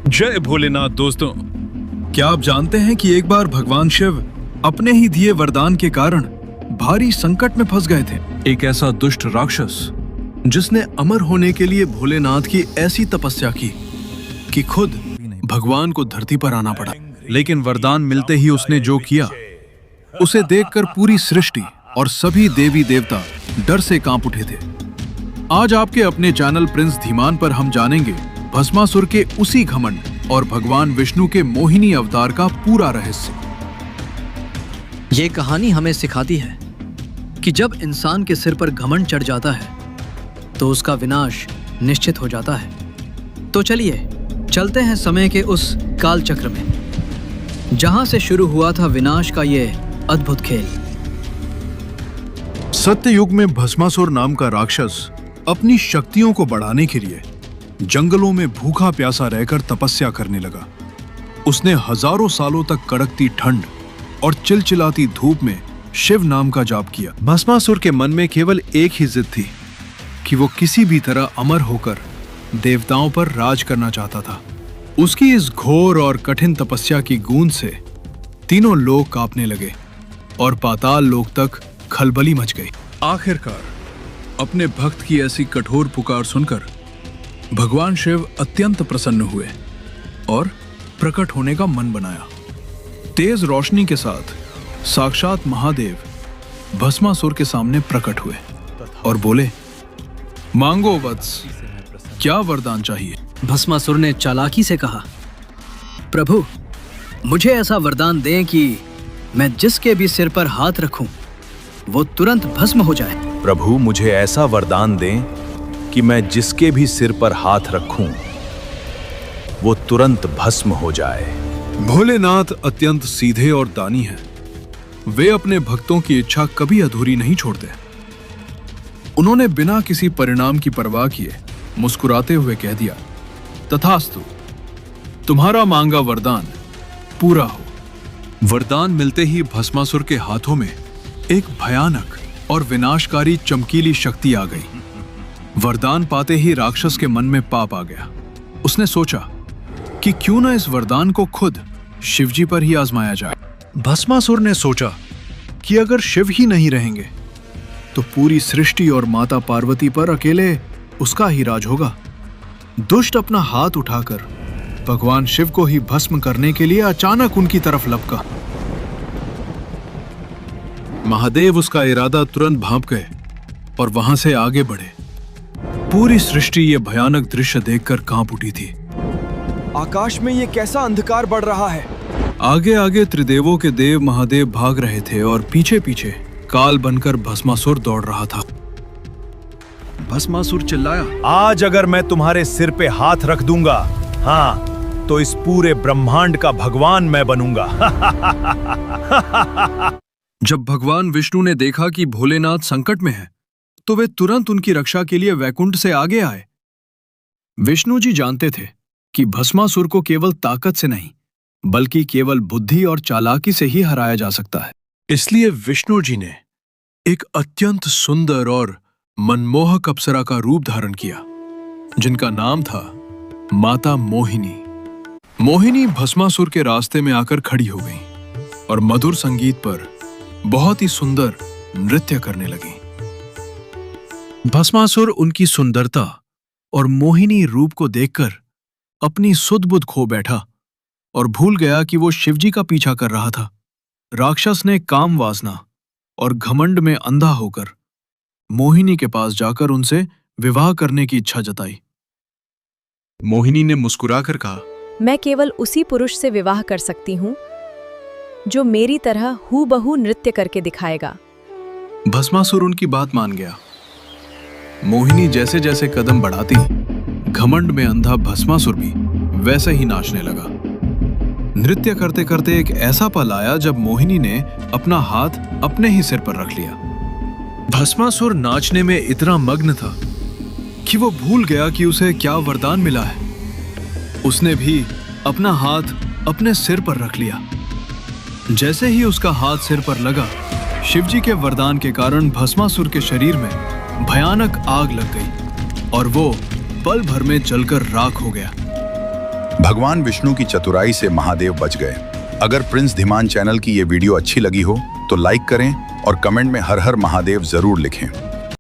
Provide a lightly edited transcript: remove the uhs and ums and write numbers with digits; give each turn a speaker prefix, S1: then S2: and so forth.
S1: जय भोलेनाथ दोस्तों।
S2: क्या आप जानते हैं कि एक बार भगवान शिव अपने ही दिए वरदान के कारण भारी संकट में फंस गए थे। एक ऐसा दुष्ट राक्षस जिसने अमर होने के लिए भोलेनाथ की ऐसी तपस्या की कि खुद भगवान को धरती पर आना पड़ा। लेकिन वरदान मिलते ही उसने जो किया, उसे देखकर पूरी सृष्टि और सभी देवी देवता डर से कांप उठे थे। आज आपके अपने चैनल प्रिंस धीमान पर हम जानेंगे भस्मासुर के उसी घमंड और भगवान विष्णु के मोहिनी अवतार का पूरा रहस्य।
S3: ये कहानी हमें सिखाती है कि जब इंसान के सिर पर घमंड चढ़ जाता है तो उसका विनाश निश्चित हो जाता है। तो चलिए चलते हैं समय के उस काल चक्र में, जहां से शुरू हुआ था विनाश का ये अद्भुत खेल।
S2: सत्ययुग में भस्मासुर नाम का राक्षस अपनी शक्तियों को बढ़ाने के लिए जंगलों में भूखा प्यासा रहकर तपस्या करने लगा। उसने हजारों सालों तक कड़कती ठंड और चिलचिलाती धूप में शिव नाम का जाप किया। भस्मासुर के मन में केवल एक ही जिद थी कि वो किसी भी तरह अमर होकर देवताओं पर राज करना चाहता था। उसकी इस घोर और कठिन तपस्या की गूंज से तीनों लोक कांपने लगे और पाताल लोक तक खलबली मच गई। आखिरकार अपने भक्त की ऐसी कठोर पुकार सुनकर भगवान शिव अत्यंत प्रसन्न हुए और प्रकट होने का मन बनाया। तेज रोशनी के साथ साक्षात महादेव भस्मासुर के सामने प्रकट हुए और बोले, मांगो वत्स, क्या वरदान चाहिए?
S3: भस्मासुर ने चालाकी से कहा, प्रभु, मुझे ऐसा वरदान दें कि मैं जिसके भी सिर पर हाथ रखूं वो तुरंत भस्म हो जाए।
S4: प्रभु, मुझे ऐसा वरदान दें कि मैं जिसके भी सिर पर हाथ रखूं वो तुरंत भस्म हो जाए।
S2: भोलेनाथ अत्यंत सीधे और दानी हैं। वे अपने भक्तों की इच्छा कभी अधूरी नहीं छोड़ते। उन्होंने बिना किसी परिणाम की परवाह किए मुस्कुराते हुए कह दिया, तथास्तु, तुम्हारा मांगा वरदान पूरा हो। वरदान मिलते ही भस्मासुर के हाथों में एक भयानक और विनाशकारी चमकीली शक्ति आ गई। वरदान पाते ही राक्षस के मन में पाप आ गया। उसने सोचा कि क्यों न इस वरदान को खुद शिवजी पर ही आजमाया जाए। भस्मासुर ने सोचा कि अगर शिव ही नहीं रहेंगे तो पूरी सृष्टि और माता पार्वती पर अकेले उसका ही राज होगा। दुष्ट अपना हाथ उठाकर भगवान शिव को ही भस्म करने के लिए अचानक उनकी तरफ लपका। महादेव उसका इरादा तुरंत भांप गए और वहां से आगे बढ़े। पूरी सृष्टि ये भयानक दृश्य देखकर कांप उठी थी।
S5: आकाश में ये कैसा अंधकार बढ़ रहा है।
S2: आगे आगे त्रिदेवों के देव महादेव भाग रहे थे और पीछे पीछे काल बनकर भस्मासुर दौड़ रहा था। भस्मासुर चिल्लाया,
S4: आज अगर मैं तुम्हारे सिर पे हाथ रख दूंगा, हाँ, तो इस पूरे ब्रह्मांड का भगवान मैं बनूंगा।
S2: जब भगवान विष्णु ने देखा कि भोलेनाथ संकट में है, तो वे तुरंत उनकी रक्षा के लिए वैकुंठ से आगे आए। विष्णु जी जानते थे कि भस्मासुर को केवल ताकत से नहीं, बल्कि केवल बुद्धि और चालाकी से ही हराया जा सकता है। इसलिए विष्णु जी ने एक अत्यंत सुंदर और मनमोहक अप्सरा का रूप धारण किया, जिनका नाम था माता मोहिनी। मोहिनी भस्मासुर के रास्ते में आकर खड़ी हो गई और मधुर संगीत पर बहुत ही सुंदर नृत्य करने लगी। भस्मासुर उनकी सुंदरता और मोहिनी रूप को देखकर अपनी सुध-बुध खो बैठा और भूल गया कि वो शिवजी का पीछा कर रहा था। राक्षस ने काम वासना और घमंड में अंधा होकर मोहिनी के पास जाकर उनसे विवाह करने की इच्छा जताई। मोहिनी ने मुस्कुराकर कहा,
S6: मैं केवल उसी पुरुष से विवाह कर सकती हूँ जो मेरी तरह हूबहू नृत्य करके दिखाएगा।
S2: भस्मासुर उनकी बात मान गया। मोहिनी जैसे जैसे कदम बढ़ाती, घमंड में अंधा भस्मासुर भी वैसे ही नाचने लगा। नृत्य करते करते एक ऐसा पल आया जब मोहिनी ने अपना हाथ अपने ही सिर पर रख लिया। भस्मासुर नाचने में इतना मग्न था कि वो भूल गया कि उसे क्या वरदान मिला है। उसने भी अपना हाथ अपने सिर पर रख लिया। जैसे ही उसका हाथ सिर पर लगा, शिवजी के वरदान के कारण भस्मासुर के शरीर में भयानक आग लग गई और वो पल भर में जलकर राख हो गया।
S1: भगवान विष्णु की चतुराई से महादेव बच गए। अगर प्रिंस धीमान चैनल की ये वीडियो अच्छी लगी हो तो लाइक करें और कमेंट में हर हर महादेव जरूर लिखें।